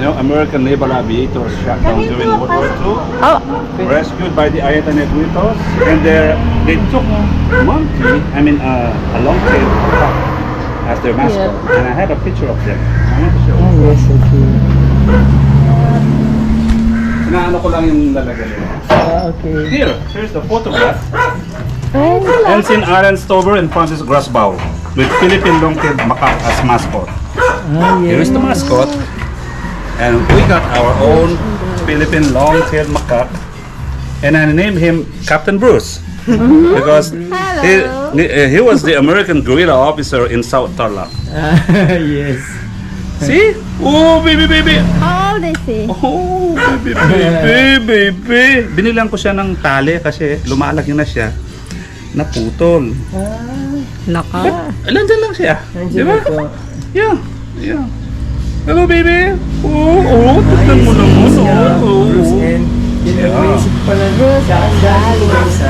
You know, American naval aviators shot down during World War II, rescued by the Ayatollah and they took monkey, a long-tailed cock as their mascot, and I had a picture of them. I want to show you. Yes, okay. Inaano ko lang yung lalagyan nila. Okay. Here's the photograph. Ensign Aaron Stover and Francis Grasbow with Philippine long-tailed macaque as mascot. Here's the mascot. And we got our own Philippine long-tailed macaque, and I named him Captain Bruce because he was the American guerrilla officer in South Tarlac. Yes. See? Oh, baby. How old is he? Oh, baby. Binilang ko siya ng tali kasi lumalaki na siya. Naputol. Laka. Nandiyan lang siya. Di ba? Po. Yeah. Hello, baby. Oh, tignan mo naman. Bruce and naisip pala siya ang dahil isa.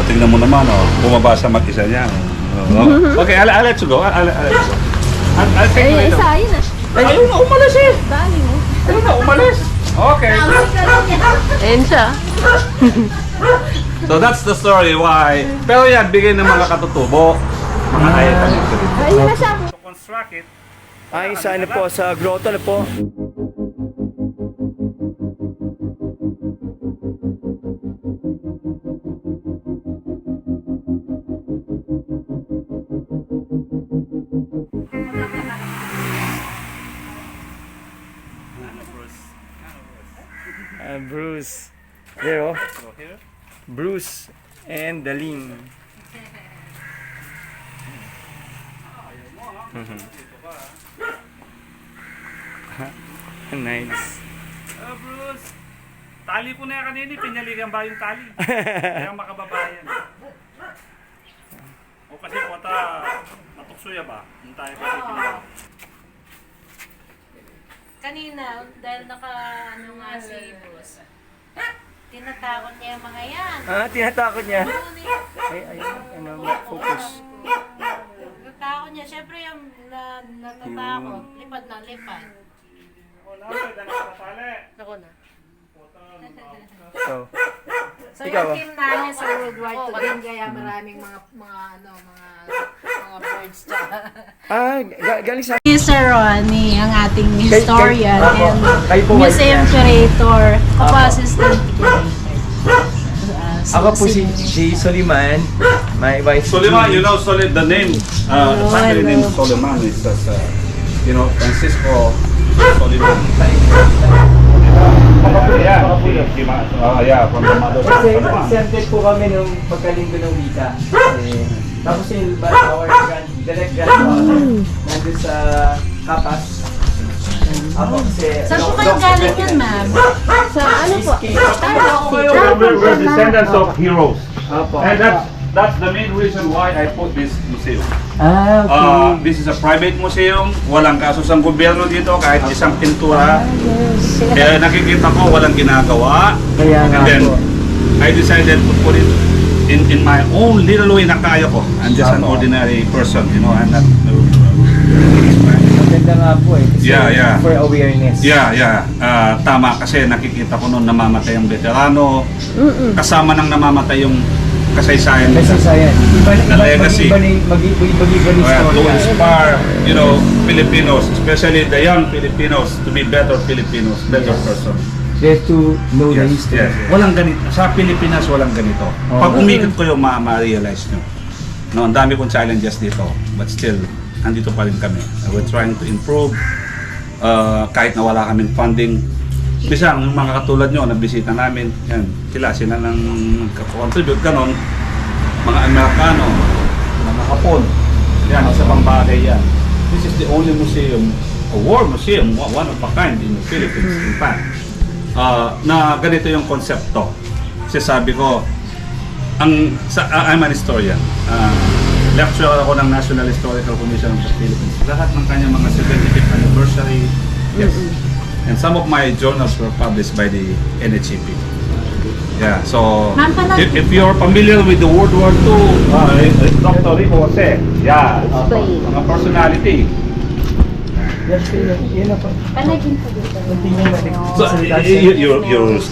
Tingnan mo naman, bumaba sa mag-isa niya. Okay, I'll let you go. I'll take you later. Isa, yun na. Ayun na, umalis eh. Dali mo. Ayun na, umalis. Okay. Ayun siya. So that's the story why. Pero yan, bigay ng mga katutubo. Mga ayatan nito rin. Ayun na siya. To construct it, Ay, sa ano po, sa grotto na po. Bruce. There, oh. so here. Bruce and Daling. Nice. Bruce, tali ko na yan kanini, pinyaligan ba yung tali? Kaya makababayan. O kasi pata, matuksuya ba? Yung tayo kasi pinagawa. Kanina, dahil ano nga si Bruce, tinatakot niya yung mga yan. Tinatakot niya. Ay, focus. Tinatakot niya, syempre yung natatakot, lipad na lipad. Wala, pwede na nakatali. Ako na. So, So ikaw, yung team namin sa World War II din, kaya maraming mga birds dyan. galing sa... Si Sir Ronnie, ang ating historian kayo po, and museum curator, ako assistant curator. Ako po si Soliman, my wife. Soliman, you know, the name, the family name Soliman is just, Francisco Soliman. Yeah, from the mother. Kasi exempted po kami nung pagkalinggo ng wika. Tapos yung our direct grandfather nandun sa Kapas. Ako kasi... Saan po kayo galing yun, ma'am? Sa ano po? We're descendants of heroes. Opo. And that's the main reason why I put this museum. Okay. This is a private museum. Walang kaso sa gobyerno dito, kahit isang pintura. Kaya nakikita ko walang ginagawa. Kaya nga And then po. I decided to put it in my own little way na kaya ko. I'm just an ordinary person, I'm not... Maganda nga po eh. Kasi Yeah. for awareness. Yeah. Tama kasi nakikita ko noon namamatay ang veterano. Kasama nang namamatay yung kasaysayan nila. Kasaysayan. The legacy. Iba ni To story. inspire, Filipinos, especially the young Filipinos, to be better Filipinos, better person. They have to know the history. Yes. Walang ganito. Sa Pilipinas, walang ganito. Pag umikot ko yung ma-realize nyo. No, ang dami kong challenges dito. But still, andito pa rin kami. We're trying to improve. Kahit na wala kaming funding. Bisa, yung mga katulad nyo, nabisita namin, sila nang nagka-contribute, ganon. Mga Amerikano, mga Hapon. Yan, isa pang bagay yan. This is the only museum, a war museum, one of a kind in the Philippines, in fact. Na ganito yung konsepto. Kasi sabi ko, I'm an historian. Lecturer ako ng National Historical Commission of the Philippines. Lahat ng kanyang mga 75th anniversary. Yes. And some of my journals were published by the NHCP. Yeah, so Ma'am, pala- if you're familiar with the World War II, Dr. Rico Jose, yeah, Explain. mga personality. Yes, yun na po. Palagin po dito. Hindi niya So,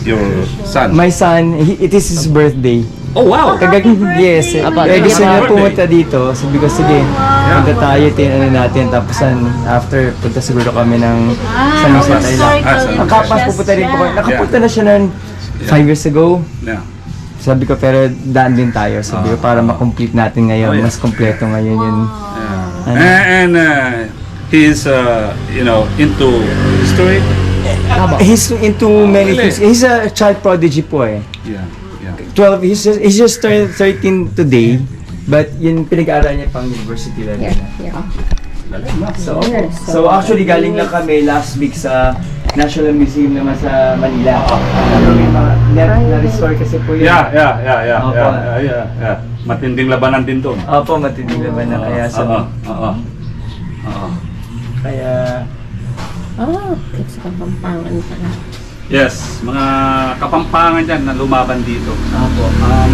your son. My son, it is his birthday. Oh, wow! Yes, kaya gusto niya pumunta dito. Sabi ko, sige, punta tayo, ano natin. Tapos after, punta siguro kami ng San Jose, Thailand. Ang kapas, pupunta rin po. Nakapunta na siya ng 5 years ago. Yeah. Sabi ko, pero daan din tayo. Sabi ko, para makomplete natin ngayon. Mas kompleto ngayon yun. And he's, into history. He's into many things. He's a child prodigy po eh. Yeah, yeah. 12, he's just turned 13 today. But yun, pinag-aaral niya pang university level na. So actually galing lang kami last week sa National Museum naman sa Manila. Na-restore kasi po yun. Yeah. Opo. Matinding labanan din doon. Opo, matindi naman na kaya sa... Oo. Kaya... It's Kapampangan pala. Yes, mga kapampangan dyan na lumaban dito. Opo.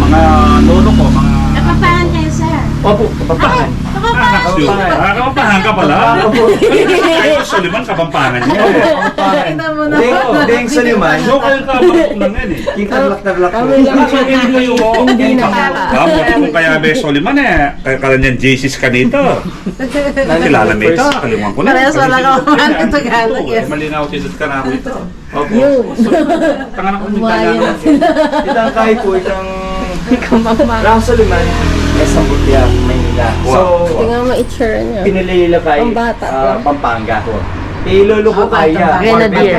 Mga lolo ko, mga... Kapapahan kayo, sir. Opo, kapampangan. Kapampangan ka pala? Kayo Suliman, kapampangan niyo. Deng Suliman. So kayo kabakok na yan eh. Yung taglak-taglak ko. Hindi na. Kung kaya be Suliman eh, kaya kala niyan Jesus ka nito. Kilala mo ito, kalimuan ko na. Parehas wala ka ang Tagalog, yes. Malinaw sinod ka na ako ito. Opo. Tangan ako magkala. Itang kahit po, itang... Ram Suliman, Sambutia, Maynila. So, Tingnan mo itsura niya. pinalila kay Ang bata pa. Pampanga. Eh, lolo ko kaya. Grenadier.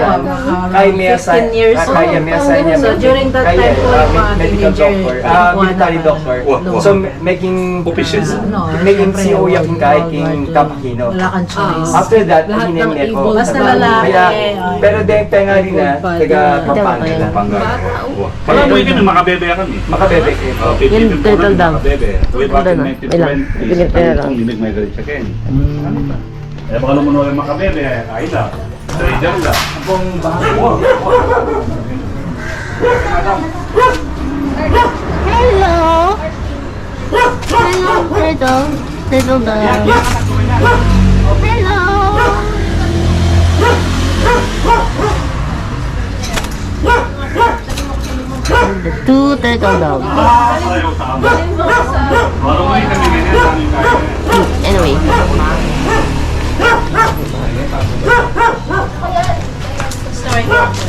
Kaya may assign. 15 years Kaya may assign niya. So, during that kaya, time po, mga medical teenager, doctor. kuha Military na- doctor. Wow. So, making Officials. making CEO yakin kay King Tapakino. Wala kang choice. After that, Lahat hindi ng niya ko. evil Basta lalaki. Kaya, pero dahil penga rin na, taga Pampanga Ayun. lang. Pangga. Pala mo yun, makabebe kami. Makabebe. Yung turtle dove. Way back in Ilan? 1920s. Bilit na lang. Kung limig may galit siya Ken. Eh baka naman wala makabebe, ay na. Trader lang. Kung bahagi. Hello! Hello, turtle. Turtle dove. Hello! The two turtle doves. Ayaw tama. Parang may kami ganyan, daming kaya. Anyway.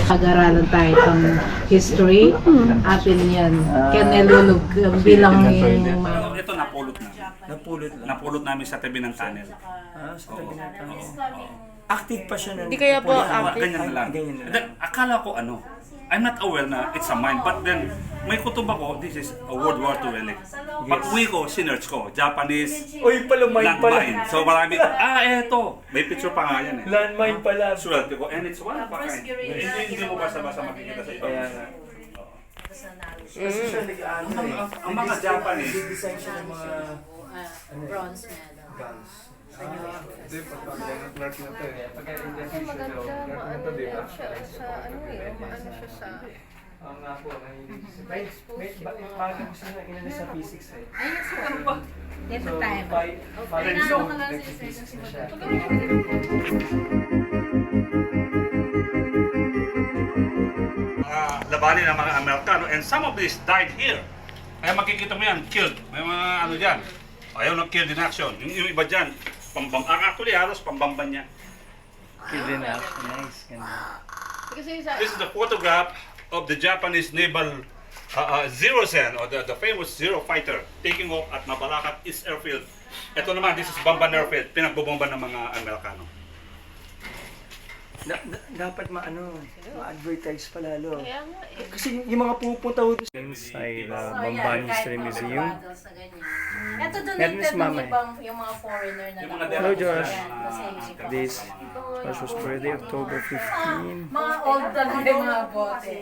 Pag-aralan tayo itong history. Atin yan. Kaya nilulog bilang yung... Ito napulot na. Napulot namin sa tabi ng tunnel. Active pa siya na. Hindi kaya po Ganyan na lang. Then, akala ko I'm not aware na it's a mine, but then may kutob ako, this is a World War II relic. Pag-uwi ko, sinerch ko, Japanese Uy, pala landmine. So marami, eto, may picture pa nga yan eh. Landmine pala. Swerte ko, and it's one of a kind. Hindi mo basta-basta makikita sa iba. Kaya nga. Kasi siya nag-ano eh. Ang mga Japanese, Design siya ng mga Bronze medal. guns. Hindi, pag-clerk na to eh. Pagka-in-the-future daw, clerk na to, di ba? Oo nga po, parang gusto na inano sa physics eh. Ayun, sir. Dito tayo. Five Pinalo zone, ka lang si nag-physics na siya. labanin ng mga Amerikano, and some of these died here. Kaya makikita mo yan, killed. May mga ano dyan. Ayaw ng killed in action. Yung iba dyan, actually halos pambamban niya. Killed in action, nice. Ganda. This is the photograph of the Japanese naval Zero-Sen, or the famous Zero Fighter, taking off at Mabalacat East Airfield. Ito naman, this is Bamban Airfield, pinagbobomba ng mga Amerikano. Dapat ma-advertise pa lalo. Kasi yung mga pupunta doon inside Bamban History Museum. Ito Meron donated si Mama ng ibang yung mga foreigner na Yung mga Hello, Josh. Kasi This was birthday, October 15. mga old talaga yung mga bote.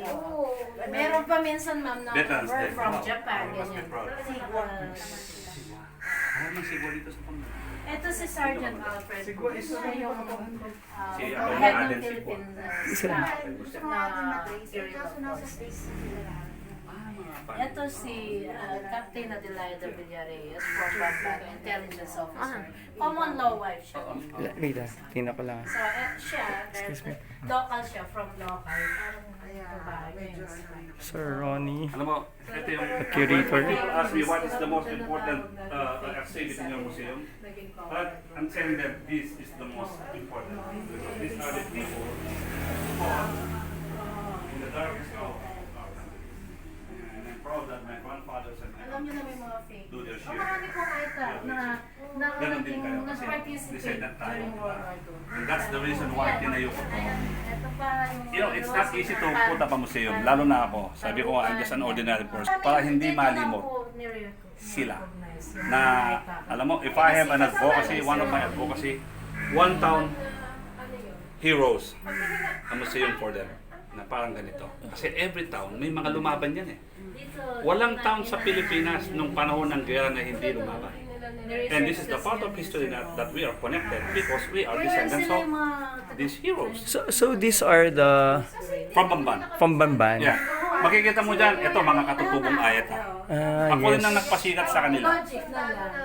Meron pa minsan ma'am na Veterans we're Day. from Japan, Must be ganyan. proud. Sigwa. Ano siguro dito sa Panginoon? Ito si Sergeant Alfred. Sigwa, isa Siya yung Si head ng Aden Philippine Sigwa. staff na serial. Ito si Captain Adelaida Villarreal, former intelligence officer. Common law wife siya. Rita, tingnan ko lang. So, siya, local siya, from local. Parang babae. Sir Ronnie. Alam mo, ito yung Curator. People ask me what is the most important exhibit in your museum. But I'm telling them this is the most important. Because these are the people who are in the darkest hour. And I'm proud that my grandfathers and my Alam niyo na may mga fake. do their O share. marami po kahit na Ganon din kayo kasi they said that tayo. And that's the reason why tinayo ko to. Ito pa yung... You know, it's not easy to put up a museum, lalo na ako. Sabi ko, I'm just an ordinary person. Para hindi malimot sila. Na, alam mo, if I have an advocacy, one of my advocacy, one town heroes, a museum for them. Na parang ganito. Kasi every town, may mga lumaban yan eh. Walang town sa Pilipinas nung panahon ng gera na hindi lumaban. And this is the part of history that we are connected because we are descendants of these heroes. So these are the From Bamban. from Bamban. Yeah. Makikita mo dyan, ito mga katutubong ayat ha. Ako rin ang nagpasikat sa kanila.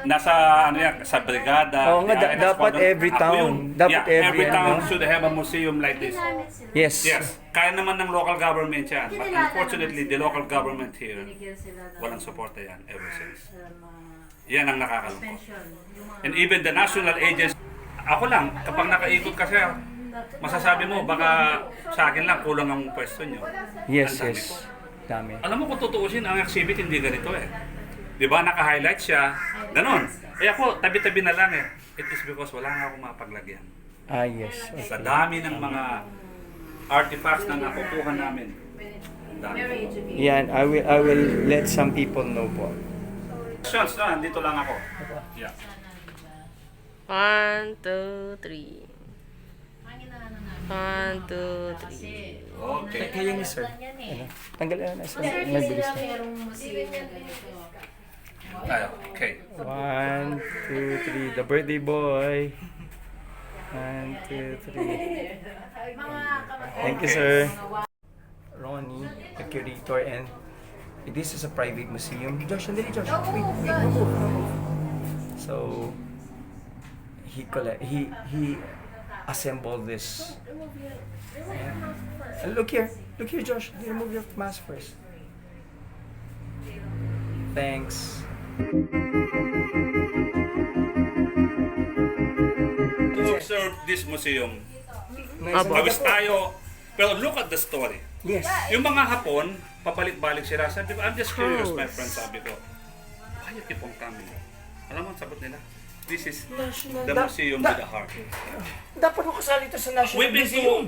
Nasa ano yan, sa brigada. Oo nga, yeah, dapat squadron. every Ako town. yun. Dapat Yeah, every town ano. should have a museum like this. Yes. Yes. Kaya naman ng local government yan. But unfortunately, the local government here, walang suporta yan ever since. Yan ang nakakalungkot. And even the national agency, ako lang, kapag nakaikot kasi, masasabi mo, baka sa akin lang, kulang ang pwesto nyo. Yes, Ang dami yes. ko. Dami. Alam mo kung tutuusin, ang exhibit hindi ganito eh. Di ba, naka-highlight siya, ganon. Eh ako, tabi-tabi na lang eh. It is because wala nga akong mapaglagyan. Yes. Sa dami ng mga artifacts na nakukuha namin. Ang dami. Yan, I will let some people know po. Questions na, dito lang ako. Yeah. 1, 2, 3. 1, 2, 3. Okay. Kaya ni sir. Ano? Tanggal na sir. Sir, Nagbilis sila na. merong museum na ganito. Tayo. Okay. 1, 2, 3. The birthday boy. 1, 2, 3. Thank you, sir. Ronnie, the curator, and this is a private museum. Josh, andali, Josh. Wait, move. So, he assembled this. And look here, Josh. Remove your mask first. Thanks. To observe this museum, pawis tayo, pero look at the story. Yes. Yung mga Hapon, papalik-balik sila. Sabi ko, I'm just curious, my friend, sabi ko, why you keep on coming? Alam mo ang sagot nila? This is the museum with a heart. Dapat ko kasali ito sa National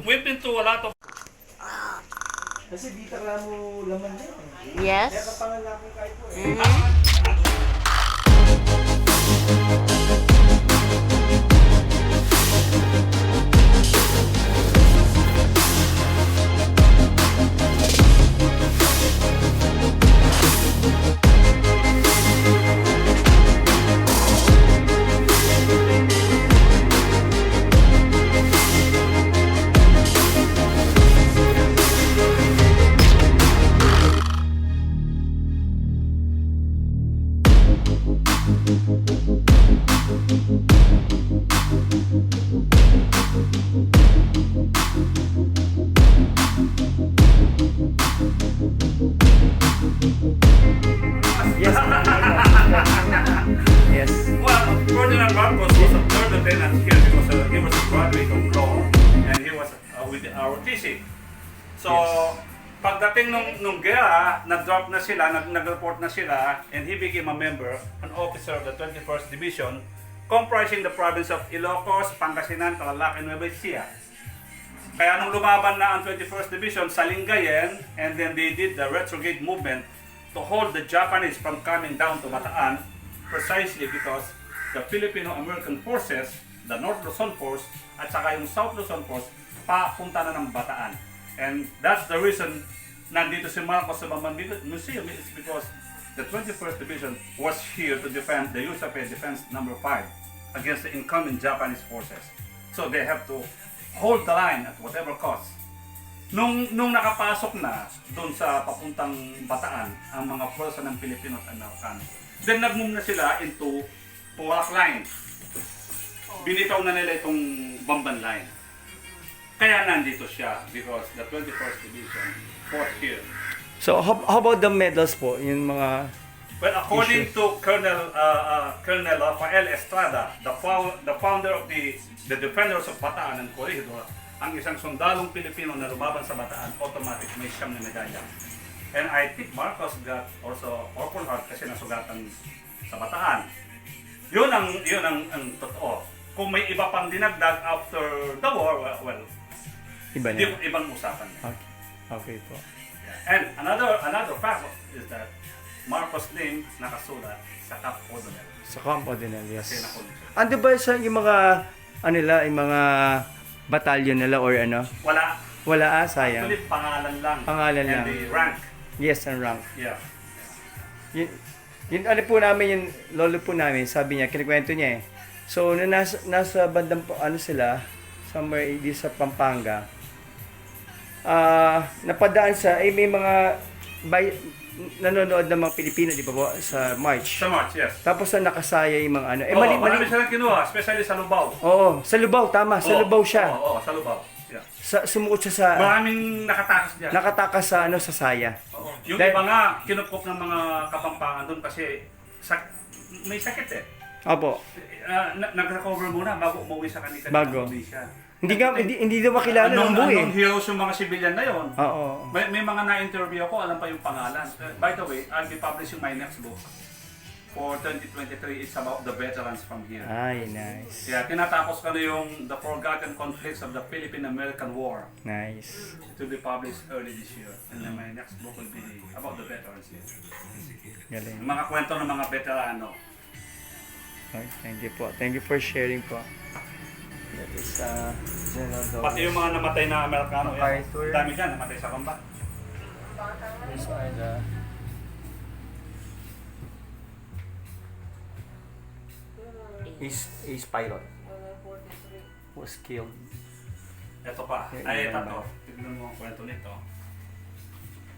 We've been to a lot of Kasi di taka mo laman din. Yes. Pangalapin kahit po Yes. Well, Ferdinand Marcos was a third lieutenant here because he was a graduate of law and he was with our TC. So, pagdating nung gera, nag-drop na sila, nag-report na sila, and he became a member, an officer of the 21st Division, comprising the province of Ilocos, Pangasinan, Tarlac, and Nueva Ecija. Kaya nung lumaban na ang 21st Division sa Lingayen, and then they did the retrograde movement to hold the Japanese from coming down to Bataan, precisely because the Filipino-American forces, the North Luzon Force, at saka yung South Luzon Force, papunta na ng Bataan. And that's the reason nandito si Marcos sa Bamban Museum is because the 21st Division was here to defend the USAPE Defense Number 5 against the incoming Japanese forces. So they have to hold the line at whatever cost. Nung nakapasok na doon sa papuntang Bataan, ang mga pwersa ng Pilipino at Amerikano, then nag-move na sila into Porac Line. Binitaw na nila itong Bamban Line. Kaya nandito siya because the 21st Division fought here. So, how about the medals po? Yung mga... Well, according to Colonel Rafael Estrada, the founder of the Defenders of Bataan and Corregidor, ang isang sundalong Pilipino na lumaban sa Bataan, automatic may siyam na medalya. And I think Marcos got also Purple Heart kasi nasugatan sa Bataan. Yun ang totoo. Kung may iba pang dinagdag after the war, well, Iba na. ibang usapan. Okay. Okay po. And another fact is that Marcos' name nakasulat sa Camp O'Donnell. Sa Campo Dinel, yes. Kasi nakulong siya. Ando ba sa yung mga, ano nila, yung mga batalyon nila or ano? Wala. Wala sayang. Actually, pangalan lang. Pangalan and lang. the rank. Yes, and rank. Yeah. Yun ano po namin, yung lolo po namin, sabi niya, kinikwento niya eh. So, nasa bandang, ano sila, somewhere di sa Pampanga, napadaan sa, may mga, nanonood ng mga Pilipino, di ba po, sa March. Sa March, yes. Tapos na nakasaya yung mga ano. Marami silang kinuha, especially sa Lubao. Oo, sa Lubao, tama. Sa Lubao siya. Oo, sa Lubao. Yeah. Sumuot siya sa... Maraming nakatakas dyan. nakatakas sa ano sa saya. Oo. Yung Dahil- iba nga, kinupok ng mga Kapampangan doon kasi may sakit eh. Opo. Nag-recover muna bago umuwi sa kanila. Bago. Hindi daw makilala ng buhay. Anong heroes yung mga civilian na yon. Oo. May mga na-interview ako, alam pa yung pangalan. By the way, I'll be publishing my next book for 2023. It's about the veterans from here. Ay, nice. Yeah, tinatapos ko na yung The Forgotten Conflicts of the Philippine-American War. Nice. It will be published early this year. And then my next book will be about the veterans here. Galing. Mga kwento ng mga veterano. Okay, thank you po. Thank you for sharing po. That is General Douglas. Pati yung mga namatay na Amerikano. Yan. Arthur. Dami dyan, namatay sa combat. These are the... Ace pilot was killed. Ito pa. Ay, ito to. Tignan mo ang kwento nito.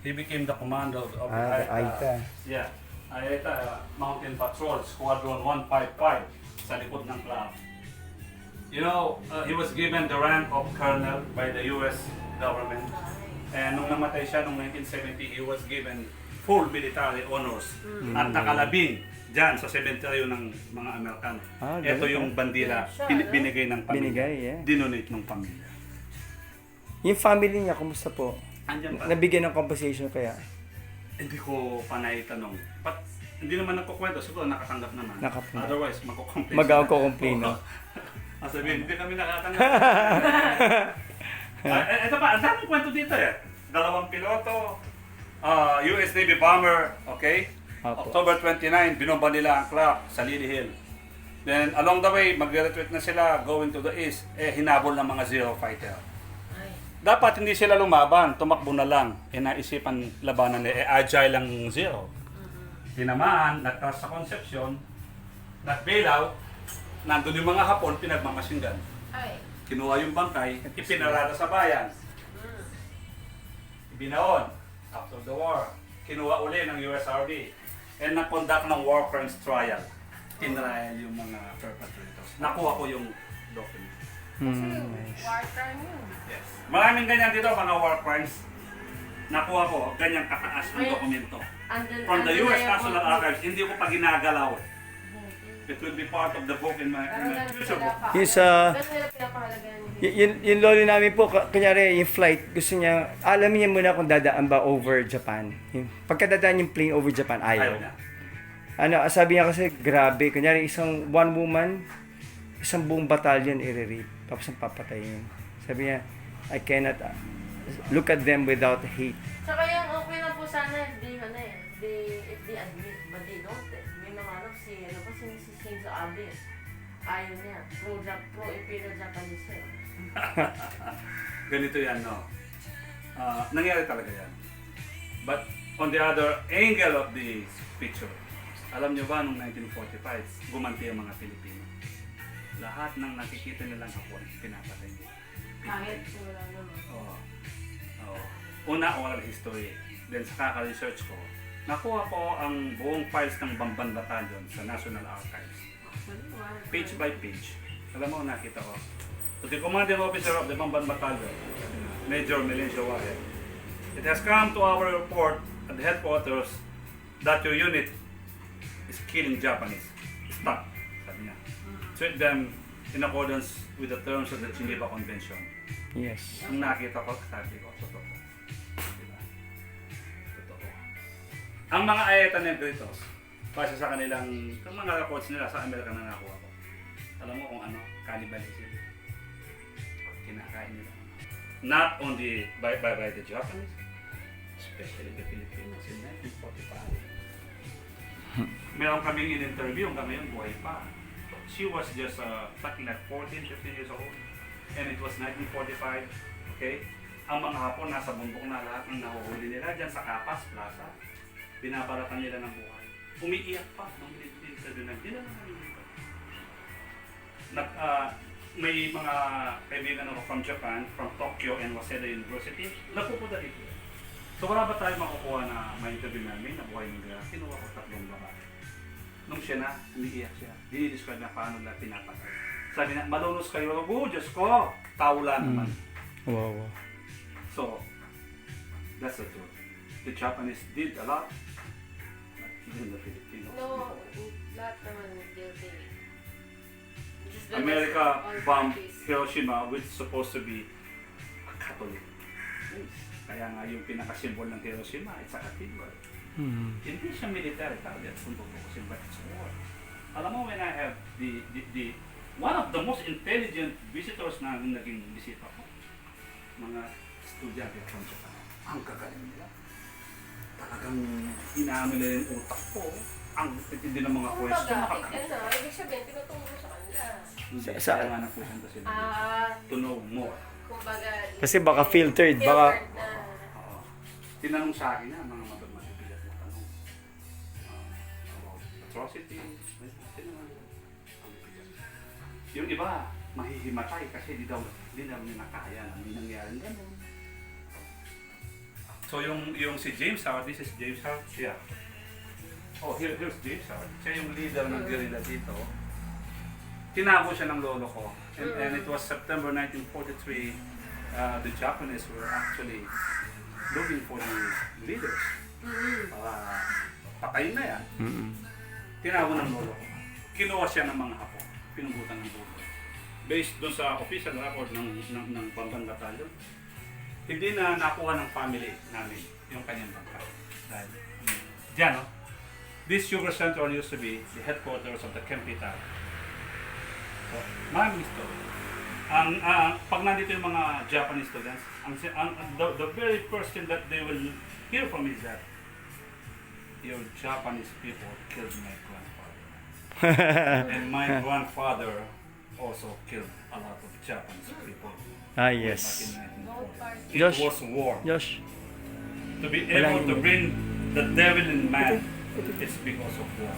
He became the commander of Aita. Yeah. Aita Mountain Patrol, Squadron 155 sa likod ng club. You know, he was given the rank of colonel by the US government. And nung namatay siya noong 1970, he was given full military honors. At nakalabing dyan sa sementeryo ng mga Amerikano. Ito yung bandila binigay ng pamilya. Binigay, yeah. Dinonate ng pamilya. Yung family niya, kumusta po? Andyan pa. Nabigyan ng compensation kaya? Hindi ko pa naitanong. Hindi naman nagkukwento. Siguro nakatanggap naman. Nakatanggap. Otherwise, magkukomplain. Mag-complain, no? Sabihin, hindi kami nakatanggap. Ito pa, ang daming kwento dito eh. Dalawang piloto, US Navy bomber, okay? Apo. October 29, binomba nila ang clock sa Lily Hill. Then along the way, mag-retreat na sila going to the east, hinabol ng mga Zero fighter. Dapat hindi sila lumaban, tumakbo na lang. Naisipan labanan nila, agile lang Zero. Tinamaan, nagtas sa Concepcion, nag-bail out, nandun yung mga Hapon, pinagmamasinggan. Kinuha yung bangkay, ipinarada sa bayan. Ibinaon, after the war, kinuha uli ng US Army. And nag-conduct ng war crimes trial. Tinrial yung mga perpetrators. Nakuha ko yung document. Nice. Yes. Maraming ganyan dito, mga war crimes. Nakuha ko, ganyang kataas ng dokumento. From the US National Archives, hindi ko pa ginagalaw. It will be part of the book in my future book. Yung sa... Yung lolo namin po, kunyari yung flight, gusto niya, alam niya muna kung dadaan ba over Japan. Pagkadadaan yung plane over Japan, ayaw. Ayaw na. Sabi niya kasi, grabe, kunyari isang one woman, isang buong battalion i-rape, tapos ang papatayin. Sabi niya, I cannot look at them without hate. Saka yung okay na po sana if they admit, but they don't. May mga si Shinzo Abe. Ayaw niya. Pro-Imperial Japanese eh. Ganito yan, no? Nangyari talaga yan. But on the other angle of the picture, alam nyo ba, noong 1945, gumanti ang mga Pilipino. Lahat ng nakikita nilang Hapon, pinapatay nila. Kahit wala naman. Oo. Una, oral history. Then sa kaka-research ko, nakuha ko ang buong files ng Bamban Battalion sa National Archives. Page by page. Alam mo, nakita ko. So the commanding officer of the Bamban Battalion, Major Melencio Wahe, it has come to our report at the headquarters that your unit is killing Japanese. Stop, sabi niya. Treat them in accordance with the terms of the Geneva Convention. Yes. Ang nakita ko, sabi ko, totoo. Diba? Totoo. Ang mga Ayeta Negritos, base sa kanilang, ang mga reports nila sa Amerika na nakuha ko. Alam mo kung ano? Cannibalism. Kinakain nila. Not only by the Japanese, especially the Filipinos in 1945. Meron kaming in-interview, hanggang ngayon buhay pa. She was just something like 14, 15 years old. And it was 1945. Okay? Ang mga Hapon nasa bundok na lahat ng nahuhuli nila dyan sa Capas Plaza. Binabaratan nila ng buhay. Umiiyak pa nung interview na hindi na namin dito. May mga kaibigan ako from Japan, from Tokyo and Waseda University, nagpupunta dito. So wala ba tayo makukuha na may interview namin na buhay ng gira? Kinuha ko 3 babae. Nung siya na, umiiyak siya. Dinidescribe na paano nila pinapatay. Sabi na, malunos kayo. Oh, Diyos ko! Tawla naman. Wow. So, that's the truth. The Japanese did a lot, but even the Filipinos. No, lahat naman guilty. Just the America rest are bombed countries. Hiroshima, which is supposed to be a Catholic place. Kaya nga yung pinaka-symbol ng Hiroshima, it's a cathedral. Hindi siya military target, kung tutusin, but it's war. Alam mo, when I have the one of the most intelligent visitors na naging bisita ko, mga estudyante from Japan, ang gagaling nila. Talagang inaano nila yung utak ko. Ang titindi ng mga question. Ibig sabihin, tinuturo sa kanila. Hindi, Sa- kaya nga napupunta sila. To know more. Kumbaga, Kasi baka filtered, baka- na. Oo. Tinanong sa akin na mga matibigat na tanong. About atrocity. Yung iba, mahihimatay kasi di daw nila nakaya na may nangyari ganun. So yung si James Howard, this is James Howard, siya. Oh, here's James Howard. Siya yung leader ng guerrilla dito. Tinago siya ng lolo ko. And it was September 1943, the Japanese were actually looking for the leaders. Patayin na yan. Tinago ng lolo ko. Kinuha siya ng mga Hapon. Pinugutan ng bulo. Based doon sa official report ng Bamban Battalion, hindi na nakuha ng family namin yung kanyang bangka. Dahil, dyan, no? This sugar center used to be the headquarters of the Kempita. So, maraming story. Pag nandito yung mga Japanese students, the very first thing that they will hear from is that your Japanese people killed my grandfather. And my grandfather also killed a lot of Japanese people. Ah, Back yes. in 1940. It Josh. was war. Josh. To be able to bring the devil in man, it's because of war.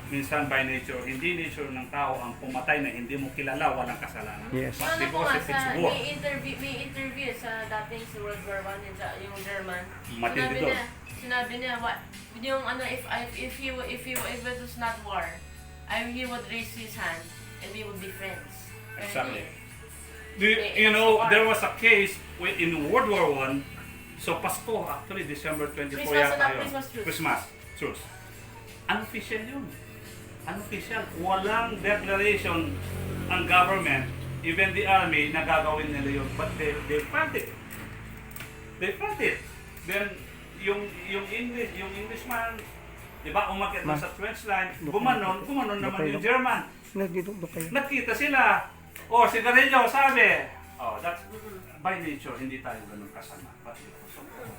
Minsan by nature, hindi nature ng tao ang pumatay na hindi mo kilala, walang kasalanan. Yes. But Ano po because nga it's sa, war. may interview sa dating sa World War I yung German. Matindi doon. Sinabi niya, what, yung ano, if it was not war, he would raise his hand and we would be friends. Exactly. You know, there was a case in World War I, so Pasko, actually December 24 Christmas yata na, yun. Christmas truce. Christmas truce. Unofficial yun. Unofficial. Walang declaration ang government, even the army, na gagawin nila yun. But they felt it. They felt it. Then, yung Englishman, di ba, umakyat na sa French line, gumanon naman yung German. Nakita sila. Oh, si Garillo, sabi. Oh, that's by nature, hindi tayo ganun kasama. But because of war.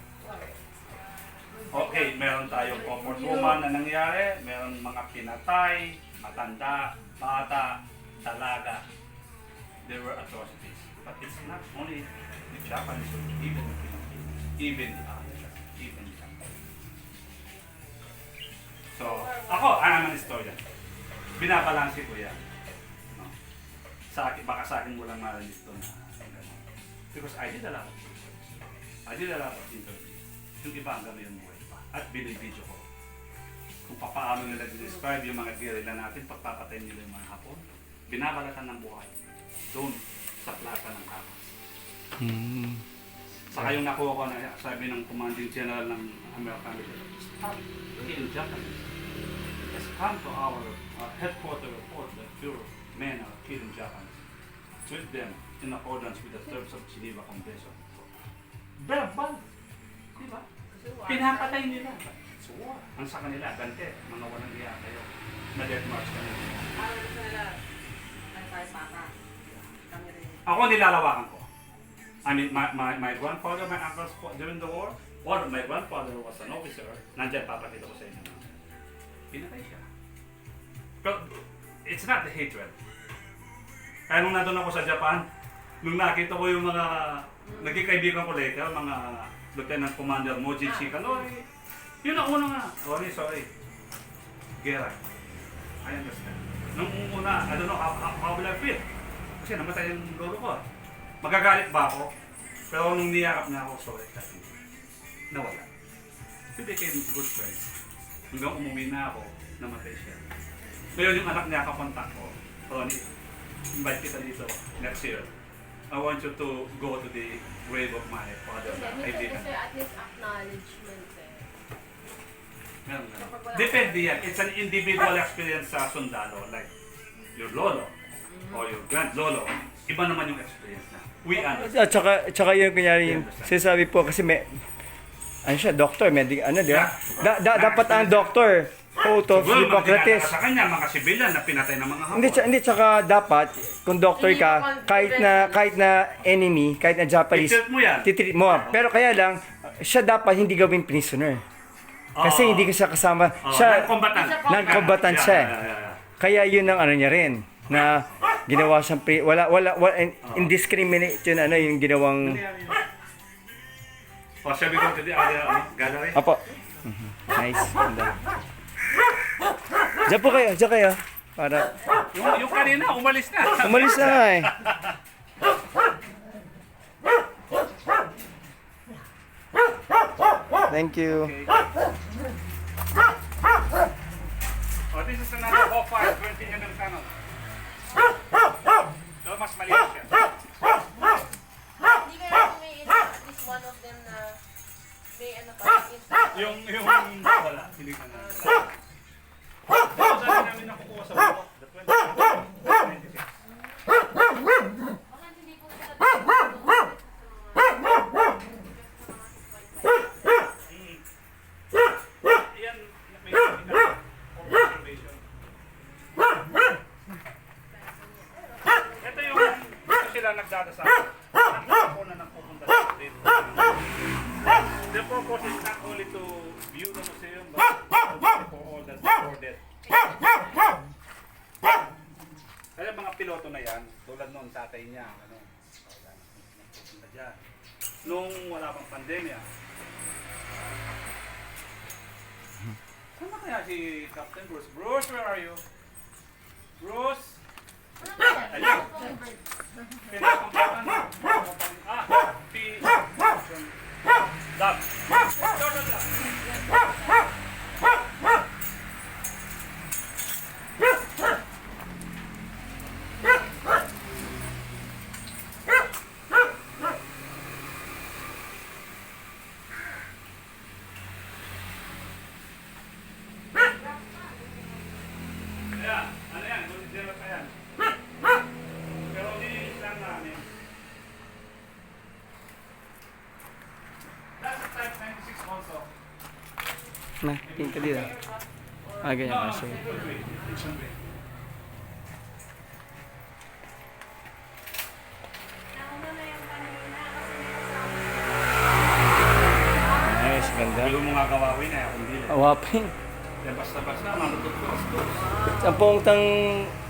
Okay, meron tayong comfort woman na nangyari, meron mga pinatay, matanda, bata, talaga. There were atrocities. But it's not only the Japanese, even the Filipinos, even the others, even the Japanese. So, ako, naman istorya. Binabalansi ko yan. No? Sa akin, baka sa akin mo lang marinig ito na. Because I did a lot of research. I did a lot of interview. Yung iba hanggang ngayon buhay pa. At binibidyo ko. Kung paano nila describe yung mga guerrilla natin, pagpapatay nila yung mga Hapon, binabalatan ng buhay. Doon, sa plata ng Kapas. Saka yung nakuha ko na sabi ng commanding general ng American military, stop killing Japanese. Let's come to our headquarters report that your men are killing Japanese. Treat them in accordance with the terms of Geneva Convention. Verbal! Diba? Pinapatay nila. It's war. Ang sa kanila, gante, mga walang iya kayo. Na death march kanila. Ano gusto nila? Ano tayo bata? Kami rin. Ako nilalawakan ko. I mean, my grandfather, my uncles during the war, or my grandfather was an officer, nandyan papakita ko sa inyo. Pinatay siya. Pero it's not the hatred. Kaya nung nandun ako sa Japan, nung nakita ko yung mga naging kaibigan ko later, mga Lieutenant Commander Moji Shikanori, yun ang una nga. Sorry. Gera. I understand. Nung una, I don't know how will I feel. Kasi namatay yung lolo ko. Magagalit ba ako? Pero nung niyakap niya ako, sorry, kasi nawala. We became good friends. Hanggang umuwi na ako, namatay siya. Ngayon yung anak niya kakontak ko, Ronnie, invite kita dito next year. I want you to go to the grave of my father. Kaibigan. Kasi at least acknowledgement eh. Meron. Depende yan. It's an individual experience sa sundalo. Like your lolo or your grand lolo. Iba naman yung experience na. We understand. At saka yung kunyari yung sinasabi po kasi may ano siya, doctor, medic, ano, di ba? Dapat ang doctor, oath of Siguro Hippocrates. sa kanya, mga sibilyan na pinatay ng mga Hapon. Hindi, tsaka dapat, kung doctor ka, kahit na enemy, kahit na Japanese, I-tilt mo yan. titreat mo. Pero kaya lang, siya dapat hindi gawing prisoner. Kasi hindi ka siya kasama. Siya, non-combatant siya. Yeah. Kaya yun ang ano niya rin, na ginawa siyang, indiscriminate yun, ano, yung ginawang, O, shall we go to the other gallery? apo. Nice. Ganda. Diyan po kayo, diyan kayo. Para, Yung kanina, umalis na. umalis na nga eh. Thank you. Okay. Oh, this is another Hawkeye, 20 mm cannon. So, mas maliit siya. Hindi kaya may at least one of them na may ano pa, Yung wala, silingan na. Pero sabi namin nakukuha sa buko, the 26. baka hindi po sila Yan, may observation. Ito yung sila nagdadasal. Ako na nang pupunta dito. The purpose is not only to view the museum, but for all that's recorded. Kaya mga piloto na yan, tulad noon tatay niya, ano, nagpupunta dyan. Nung wala pang pandemya, saan na kaya si Captain Bruce? Bruce, where are you? Bruce? Ayun. Pinapuntahan. Dab. Kaya, ano yan? Zero pa yan. Pero nilinis lang namin. That's a type 96 also. Na, tingin ka dito. Ganyan kasi. Good way. It's one way. Nice, ganda. Bilo mo nga gawawin eh, kung dili. Awapin. Kaya basta-basta, manutot ko. Ang pongtang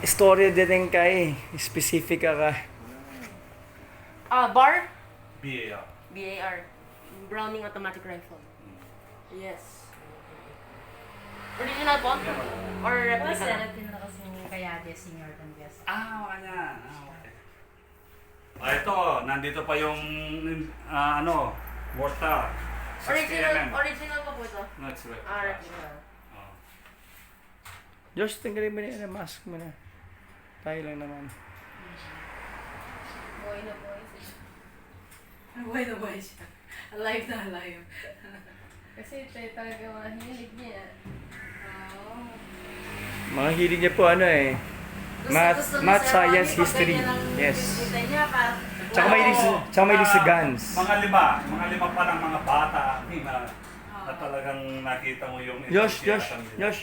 istorya din kay specific ka. bar? BAR. BAR. Browning Automatic Rifle. Yes. Original po? Or replica lang? natin na kasi kaya senior and guest. Okay. Ito, nandito pa yung Mortar. 60 mm. Original pa po ito. No, it's right. Original. Oh. Josh, tanggalin mo na yan, mask mo na. Tayo lang naman. Boy na boy. Buhay na buhay siya. Alive na alive. Kasi ito yung talaga mga hilig niya. Mga hilig niya po ano eh. Math, science, history. Yes. Tsaka mahilig sa guns. Mga lima pa lang mga bata na talagang nakita mo yung Josh. enthusiasm nila. Josh.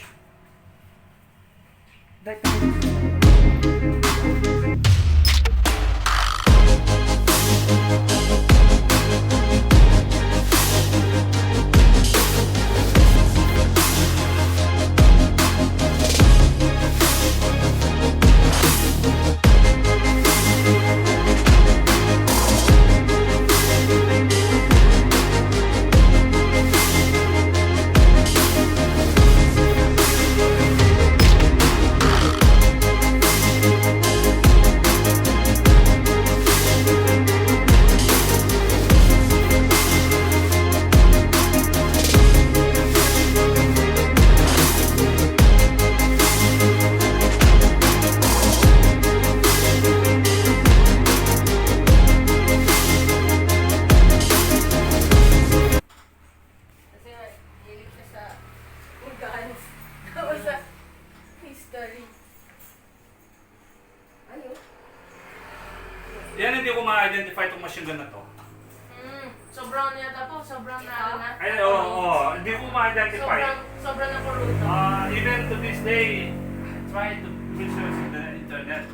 Kasi hilig siya sa organs. Tapos sa history. Ayun. Yan hindi ko ma-identify itong machine gun na to. Sobrang yata po, sobrang na. Ay, oo. Hindi ko ma-identify. Sobrang na pulutan. Even to this day, try to research in the internet.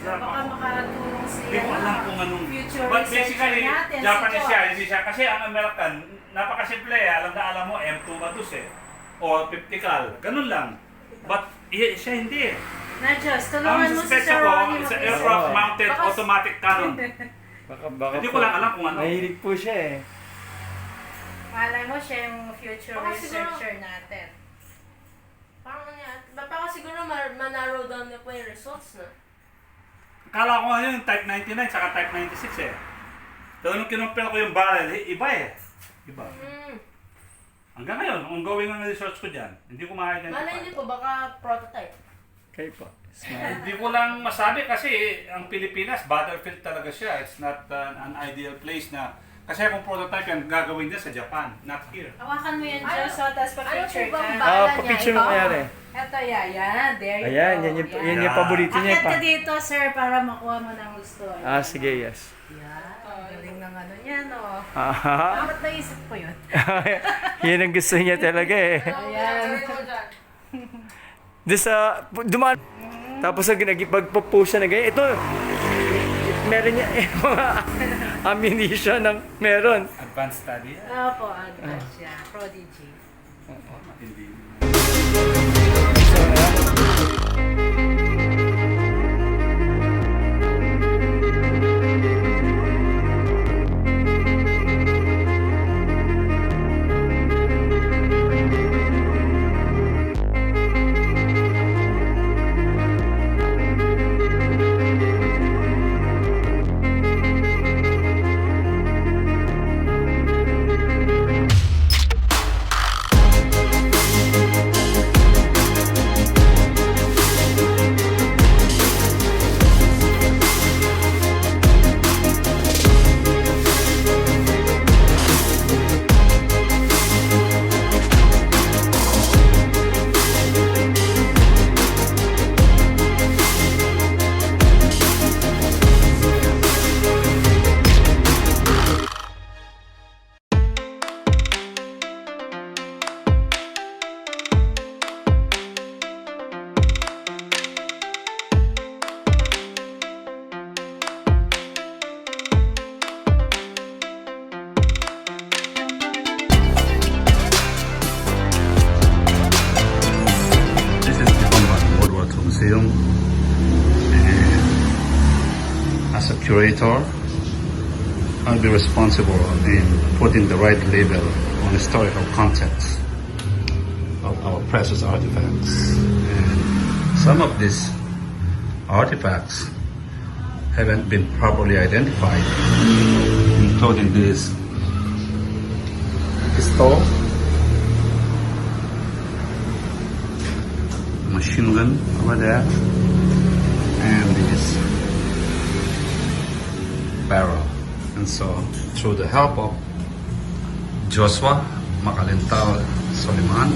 Baka makatulong Hindi ko alam kung anong... future But researcher basically, natin, Japanese si siya, George. hindi siya. Kasi ang American, napakasimple eh. Alam na alam mo, M2 Matus eh. O 50 cal. Ganun lang. But siya hindi eh. Na Diyos, Ang tulungan mo si suspect Sir ako, Ronnie it's a mag-isip. aircraft mounted Baka- automatic cannon. Baka Hindi ko lang alam kung ano. Mahilig po siya eh. Malay mo siya yung future Baka siguro- researcher natin. Parang niya, baka siguro ma-narrow down niya po yung results na. Kala ko nga yun, type 99 saka type 96 eh. So nung kinumpel ko yung barrel, iba eh. Iba. Hanggang ngayon, ongoing ang research ko dyan. Hindi ko Malay ma-identify. niyo po, baka prototype. Kayo po. Hindi ko lang masabi kasi ang Pilipinas, battlefield talaga siya. It's not an ideal place na... Kasi kung prototype yan, gagawin niya sa Japan, not here. Hawakan mo yan, Ano- Diyos, tapos pa-picture ano po bang ka. Bala niya, Pa-picture mo ikaw. kaya rin. Eto, yan. There you Ayan, go. yan yung paborito niya Akit pa. ka dito, sir, para makuha mo ng gusto. Sige, yes. Yan. Galing ng ano yan, oh. Aha. Bakit naisip ko yun? Yan ang gusto niya talaga eh. Ayan. Doon sa, dumaan. Tapos nagpag-post siya na ganyan. Ito, meron niya mga ammunition ng meron. Advanced study? Opo, advance siya. Prodigy. Hindi. Museum. As a curator, I'll be responsible in putting the right label on historical context of our precious artifacts. And some of these artifacts haven't been properly identified, including these pistol, machine gun over there, and this barrel. And so, through the help of Joshua Makalintal Soliman,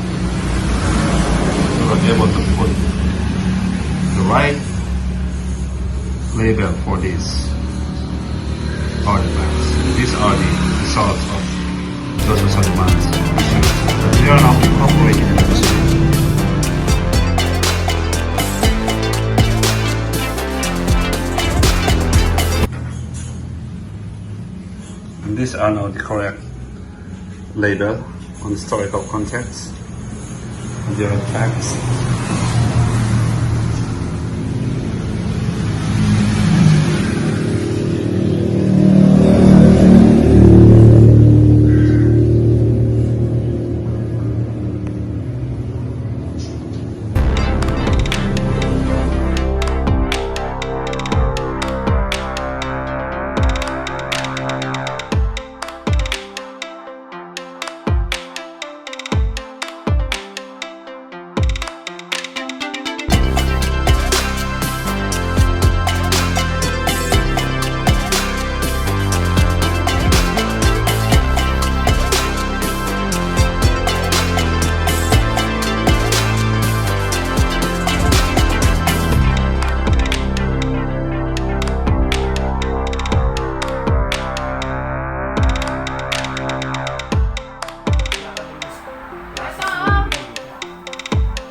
we were able to put the right label for these artifacts. These are the results of Joshua Soliman's research. They are now incorporated in the museum. And these are now the correct label on historical context. And they are facts.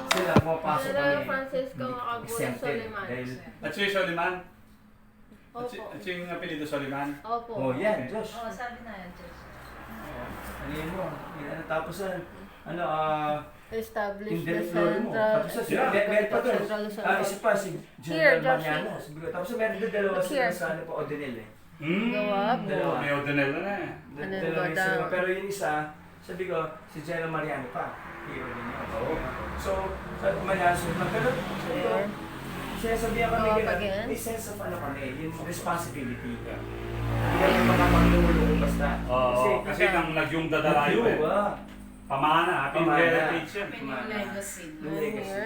Sila, pumapasok Hello, kami. Francisco Macabulo Exempted. Soliman. Dahil, At si Soliman? Opo. At yung apelido Soliman? Opo. oh yan, Josh. Oo, sabi na yan, Diyos. Ano yun mo? Yan, tapos ano, Establish yung the director mo. central. Tapos meron pa doon. Central Luzon. Isa pa, si Here, General Josh. Mariano. Sabi ko, tapos meron doon dalawa Look sila here. sa ano po, Odinel eh. Gawa po. Dalawa. May O'Donnell na eh. Ano yung Dalawa yung bata? sila. Pero yung isa, sabi ko, si General Mariano pa. Hero din yun. Oo. So, sabi ko manyaso na. Pero, sabi ko, sinasabihan kami Oh, ganun, again? may sense of ano kami, yung responsibility ka. Hindi kami makapaglulo basta. Kasi nang nagyong dadalayo eh. Pamana, happy Pamana. heritage yan. Legacy. Yung legacy.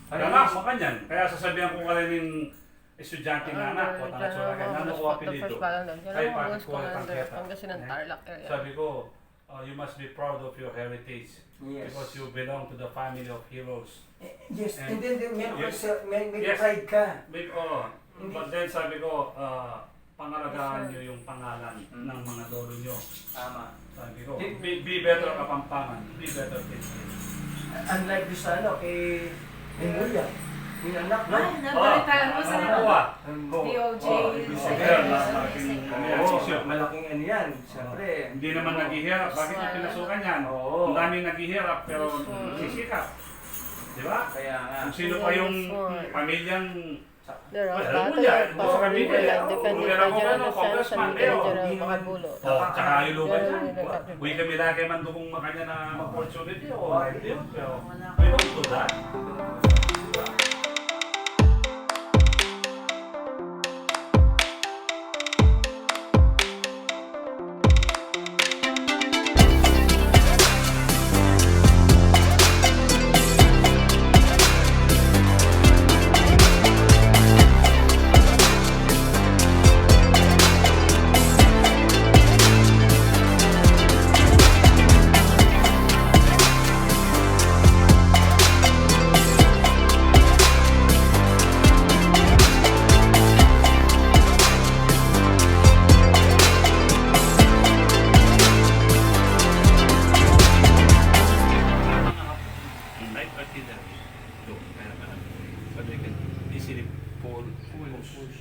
Kaya nga, makanyan. Kaya sasabihan ko kayo ng estudyante na anak ko, tangat sa akin, ano ko apelido? Ay, bakit ko ang tangketa? Pangasinan Tarlac area. Sabi ko, you must be proud of your heritage Yes. because you belong to the family of heroes. Yes, And- and then may Yes. may Yes. pride ka. But then sabi ko, pangalagaan nyo yung pangalan ng mga lolo nyo. Tama. Sabi ko, be better Kapampangan, be better Philippines. Unlike doon sa ano, kay Memoria. Yung anak, no? Ay, nabalitaan mo sa DOJ. Malaking ano yan. Siyempre. Hindi naman naghihirap. Bakit yung pinasukan yan? Oo. Ang daming naghihirap pero sisikap. Di ba? Kaya nga. Kung sino pa yung pamilyang There are alam mo battle yan, of bukas sa Pablo, Cavite, defended kung by ako General ano, Defense congressman, and pero General hindi man- Macabulo. tsaka iluban yan. General Uy kami lagi man doon kung makanya na opportunity o hindi yun. Pero Wala we don't do that. Light artillery. Ito, kaya pala. So they can easily push.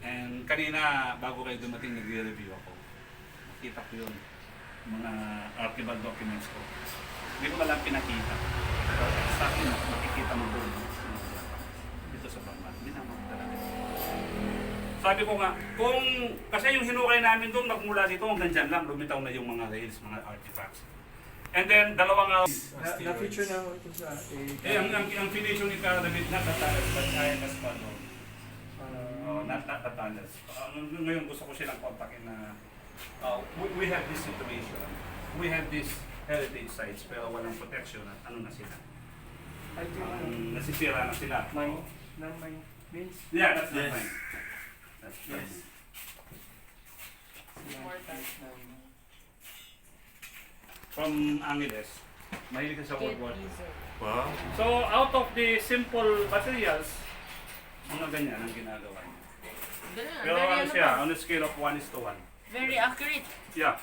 And kanina, bago kayo dumating, nagre-review ako. Nakita ko yun, mga archival documents ko. Hindi ko malang pinakita. Pero sa akin, makikita mo doon. Dito sa Bangla. Hindi naman talaga. Sabi ko nga, kung, kasi yung hinukay namin doon, magmula dito hanggang dyan lang, lumitaw na yung mga rails, mga artifacts. And then, dalawang Na-feature na ito sa ang finish yung ika-remit na tatalas, but kaya kas pa no. Not tatalas. Ngayon gusto ko silang kontakin na We have this situation. We have these heritage sites pero walang protection at ano na sila. Nasisira na sila. Non-mine means? Yeah, that's not mine. That's yes. From Angeles. Mahilig ka sa World War. Wow. So, out of the simple materials, mga ganyan ang ginagawa niya. Ganun, Pero very ano ano siya, pa. on a scale of 1:1. Very accurate. Yeah.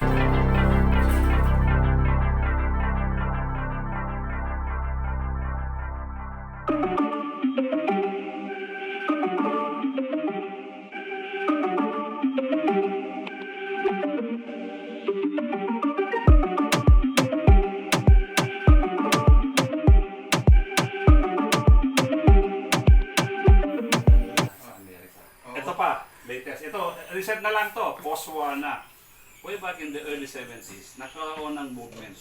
Ito pa, latest. Ito, recent na lang to, post-war na. Way back in the early 70s, nagkaroon ng movement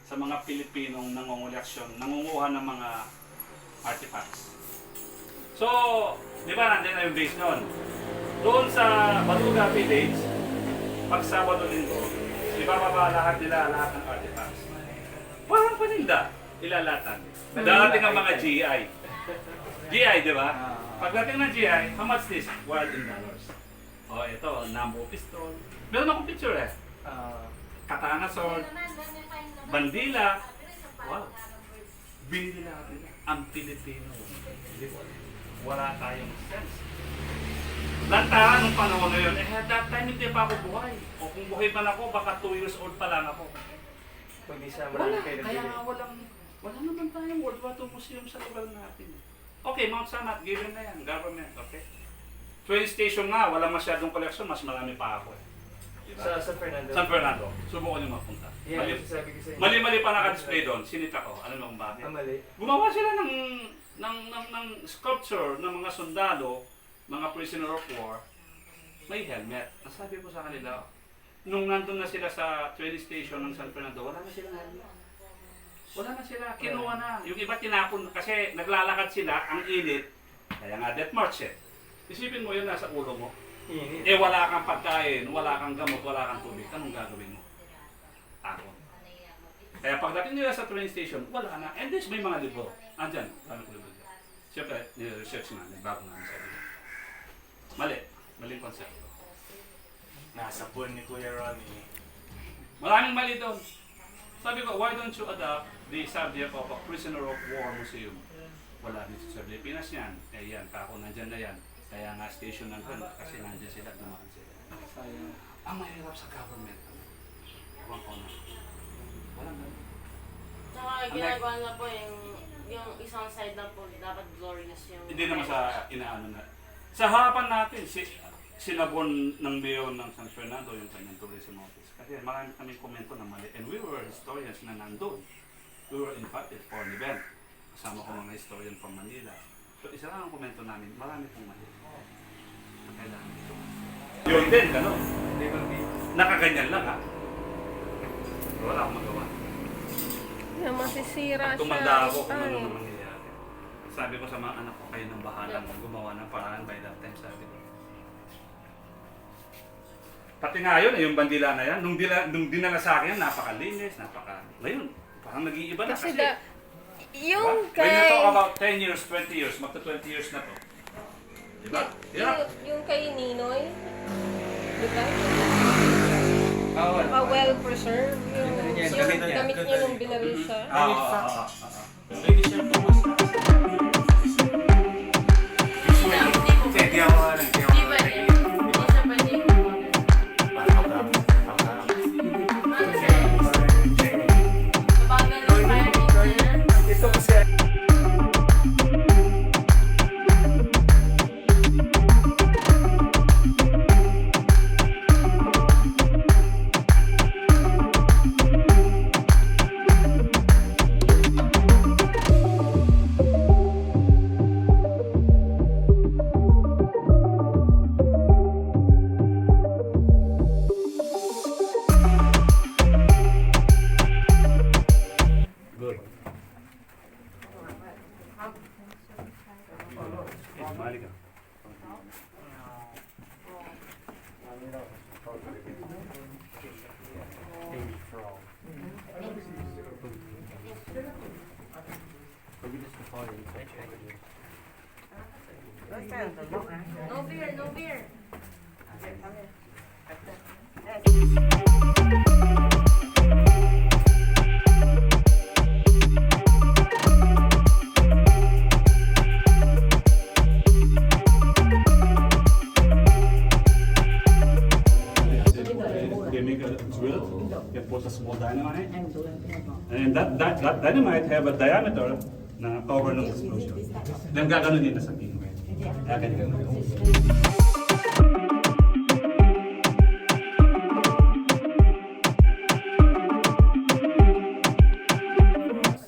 sa mga Pilipinong nangunguha ng mga artifacts. So, di ba nandiyan na yung base noon? Doon sa Baluga Village, pag Sabado Linggo, ibababa lahat ng artifacts. Parang paninda, ilalatan. Darating ang mga GI. GI, di ba? Pagdating ng GI, how much this? World in dollars. O, ito, Nambo pistol. Meron akong picture eh. Katana sword, bandila. Wow. Binili lahat nila. Ang Pilipino. Wala tayong sense. Lantaran nung panahon na yun, that time hindi pa ako buhay. O kung buhay man ako, baka 2 years old pa lang ako. Pag isa Wala. marami kayo Kaya nagbili. nga wala naman tayong World War II museum sa lugar natin. Okay, Mount Sanat, given na yan, government, okay? Train station nga, walang masyadong collection, mas marami pa ako eh. Diba? Sa San Fernando. San Fernando, subukan niyo mapunta. Yeah, sabi ko sa inyo. Mali-mali pa naka-display doon, sinita ko, alam mo kung bakit? Mali. Gumawa sila ng sculpture ng mga sundalo, mga prisoner of war, may helmet. Ang sabi ko sa kanila, nung nandun na sila sa train station ng San Fernando, wala na silang helmet. Wala na sila, kinuha na. Yung iba tinapon kasi naglalakad sila, ang init, kaya nga death march eh. Isipin mo yun nasa ulo mo. Init. Eh wala kang pagkain, wala kang gamot, wala kang tubig. Anong gagawin mo? Ako. Kaya pagdating nila sa train station, wala na. And this may mga libro. Andyan, maraming libro dyan. Siyempre, nire-research na, bago namin sa libro. Mali. Maling konsepto. Nasa pool ni Kuya Ronnie. Maraming mali doon. Sabi ko, why don't you adopt the subject of a prisoner of war museum? Wala dito sa Pilipinas yan. Eh yan, kako nandyan na yan. Kaya nga station ng kan kasi nandyan sila, dumaan sila. Ang mahirap sa government. Ewan ko na. Walang ganun. Tsaka ginagawa na po yung isang side na po, dapat glorious yung... Hindi naman sa inaano na. Sa harapan natin, sinabon ng mayor ng San Fernando yung kanyang tourism office. Kasi marami kaming komento na mali. And we were historians na nandun. We were invited for an event. Kasama ko mga historian from Manila. So isa lang ang komento namin, marami pong mali. Ang kailangan dito. Yun din, gano'n. Nakaganyan lang ha. Wala akong magawa. Yeah, masisira siya. Tumanda ako kung ano Ay. na mangyayari. Sabi ko sa mga anak ko, kayo nang bahala gumawa ng paraan by that time, sabi ko. Pati nga yun, yung bandila na yan, nung dinala sa akin, napakalinis, Ngayon, parang nag-iiba na Kasi kasi. yung When you kay... talk about 10 years, 20 years, magta 20 years na to. Diba? Yeah. Yung kay Ninoy, di ba? Ah, Naka well preserved. Yung Gamit niya. damit niya nung binaril siya. Pwede siya pumunta. Hindi ako Hindi pwede. Hindi siya pwede. Mabagal yung firing niya. Ito kasi Good. Mali ka. No beer, no beer. They make a drill, they put a small dynamite, and that dynamite have a diameter na cover ng explosion. Then gaganon din na sa king. Gaganon.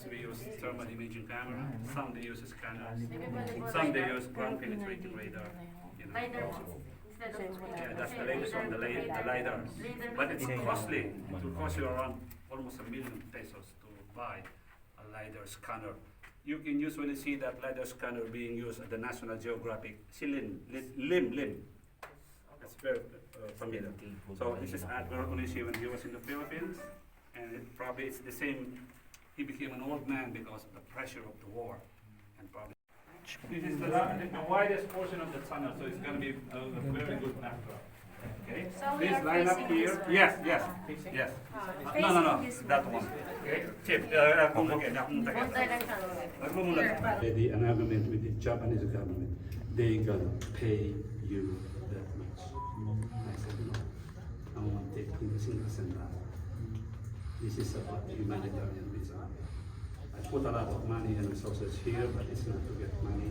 We use thermal imaging camera, some they use scanners, some they use ground penetrating radar. You know. Lidar instead of Yeah, that's the latest on the LiDAR. But it's costly. It will cost you around almost $1 million pesos to buy a LiDAR scanner. You can usually see that LiDAR scanner being used at the National Geographic Lim. That's very familiar. So this is Admiral Onishi when he was in the Philippines, and probably it's the same. He became an old man because of the pressure of the war, and probably. This is the widest portion of the tunnel, so it's going to be a very good backdrop. Okay? So we Please are line up facing here. this way? Yes. No, facing this that way. one. Okay? Chip, kung okay, One direction. The agreement with the Japanese government, they gonna pay you that much. I said, no, I won't take even $1 back. This is about the humanitarian visa. I put a lot of money and resources here, but it's not to get money.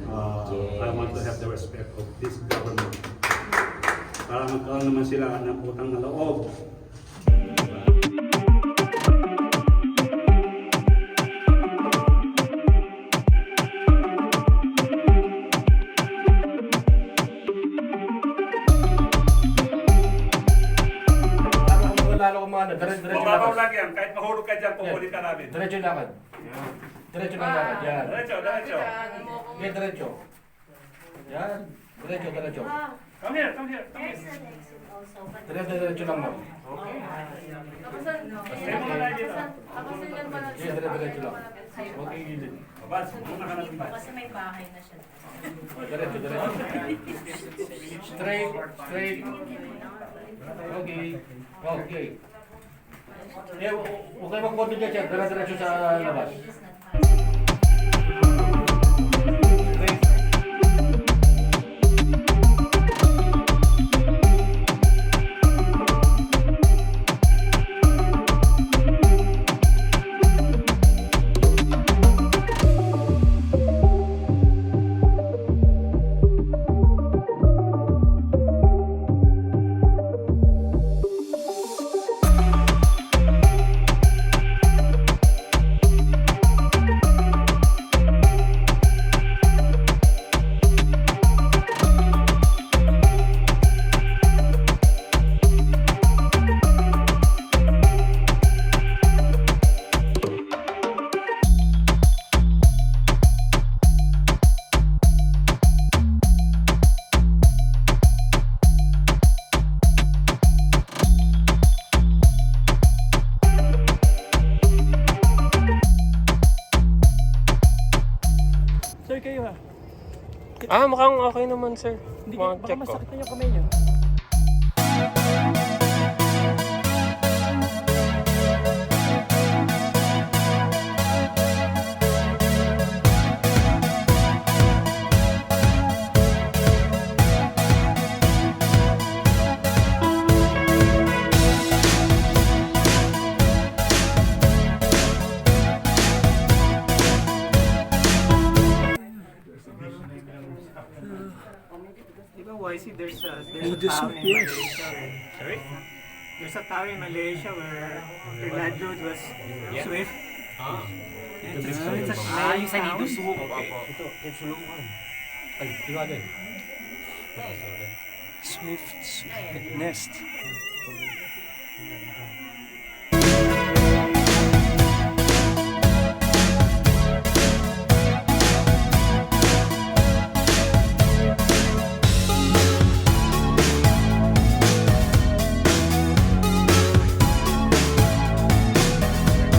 I want to have the respect of this government. Para magkaroon naman sila ng utang na loob. Lalo kumana, diretso Mababaw lakad. lang yan, kahit mahulog ka dyan, pupunin ka namin. Diretso lakad. Diretso lang lakad, yan. Diretso. Yan, diretso. Yan, diretso. Come here. There's an exit also, but Diretso lang mo. Kapasan yan pala. Yan, diretso lang. Huwag kang gilid. Babas, muna ka na rin ba? kasi may bahay na siya. O, diretso. Straight. Okay. Eh, huwag kayo mag-control dyan siya. Diretso sa labas. Straight. Mukhang okay naman, sir. Mga check ko. na yung kamay niyo. YC, there's a tower in Malaysia. Sorry? There's a tower in Malaysia where the landlord was Swift. It's a nice house. Swift's nest.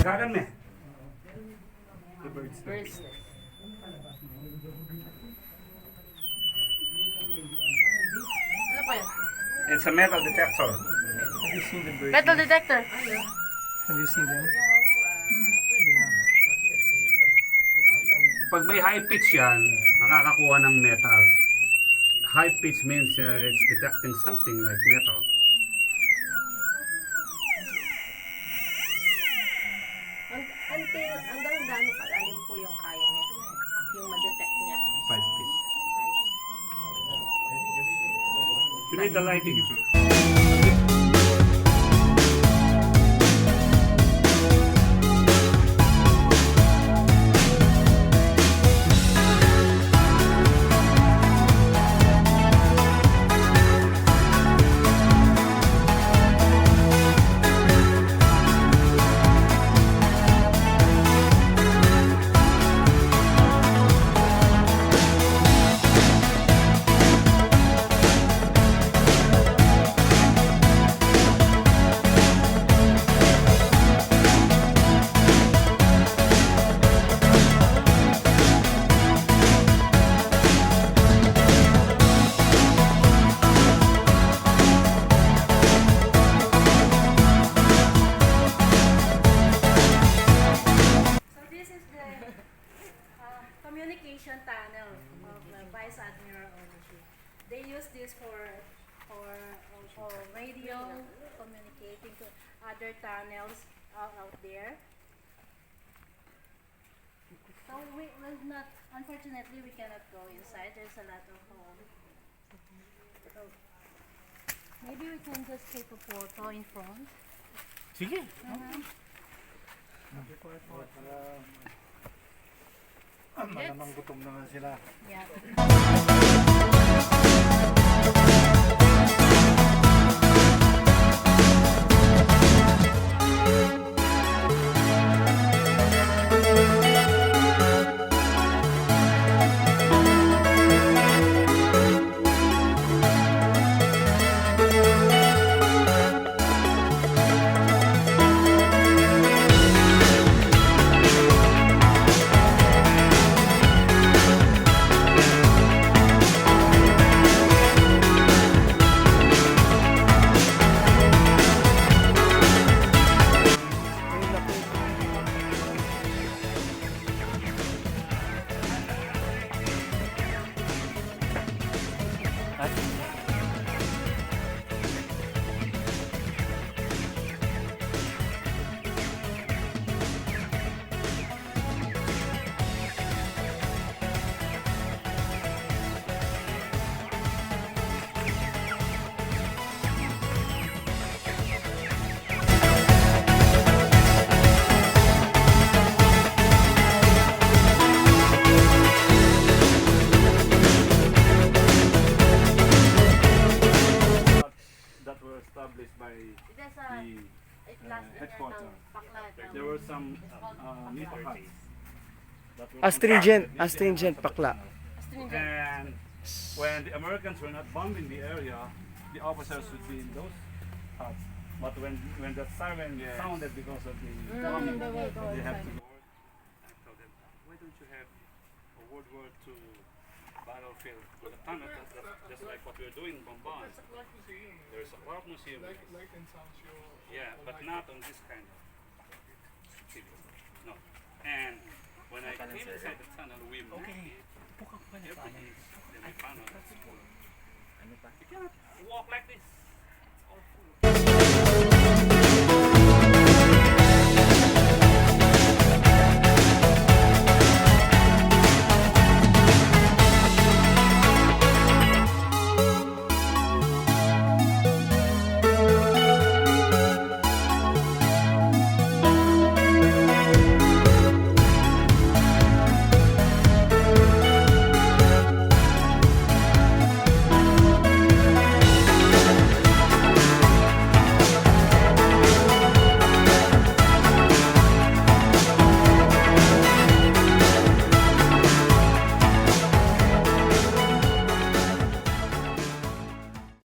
Gagan me. Birds. It's a metal detector. Have you seen the bird? Metal detector. Have you seen them? Pag may high pitch yan, nakakakuha ng metal. High pitch means it's detecting something like metal. Hanggang gaano kalalim po yung kaya niya? Yung ma-detect niya? 5 feet. You need the lighting. So this is the communication tunnel of the Vice Admiral Onishi. They use this for radio, communicating to other tunnels out there. So we will not, unfortunately, we cannot go inside. There's a lot of so maybe we can just take a photo in front. Sige. Malamang gutom naman sila. Yeah. That were established by There's a the class in headquarters. Paklat. There were some meter huts. that were Astringent pakla. And when the Americans were not bombing the area, the officers would be in those huts. But when the siren sounded because of the bombing, they have to go. I told them, why don't you have a World War II battlefield with a tunnel, just like what we're doing in Bomban. There's a Clark Museum. Yeah, but not on this kind of city. No. And when I came inside the tunnel, we met everything. Then I found out that's full. You cannot walk like this. It's all full.